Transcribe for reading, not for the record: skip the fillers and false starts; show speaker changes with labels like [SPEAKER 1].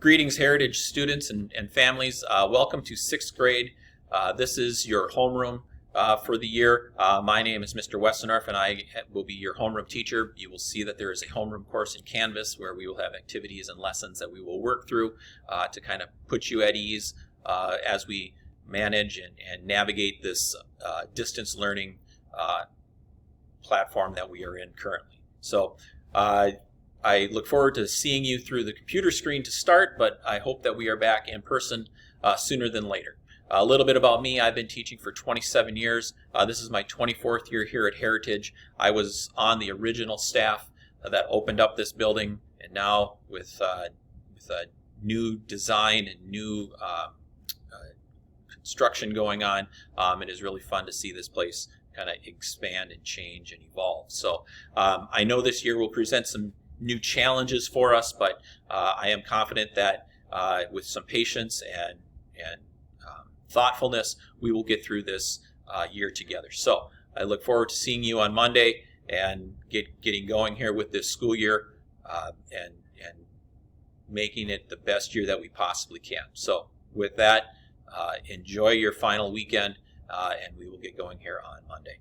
[SPEAKER 1] Greetings, Heritage students and families. Welcome to 6th grade. This is your homeroom for the year. My name is Mr. Westenorf, and I will be your homeroom teacher. You will see that there is a homeroom course in Canvas where we will have activities and lessons that we will work through to kind of put you at ease as we manage and navigate this distance learning platform that we are in currently. So I look forward to seeing you through the computer screen to start, but I hope that we are back in person sooner than later. A little bit about me. I've been teaching for 27 years. This is my 24th year here at Heritage. I was on the original staff that opened up this building, and now with a new design and new construction going on, it is really fun to see this place kind of expand and change and evolve. So I know this year will present some new challenges for us, but I am confident that with some patience and thoughtfulness, we will get through this year together. So I look forward to seeing you on Monday and getting going here with this school year and making it the best year that we possibly can. So with that, enjoy your final weekend, and we will get going here on Monday.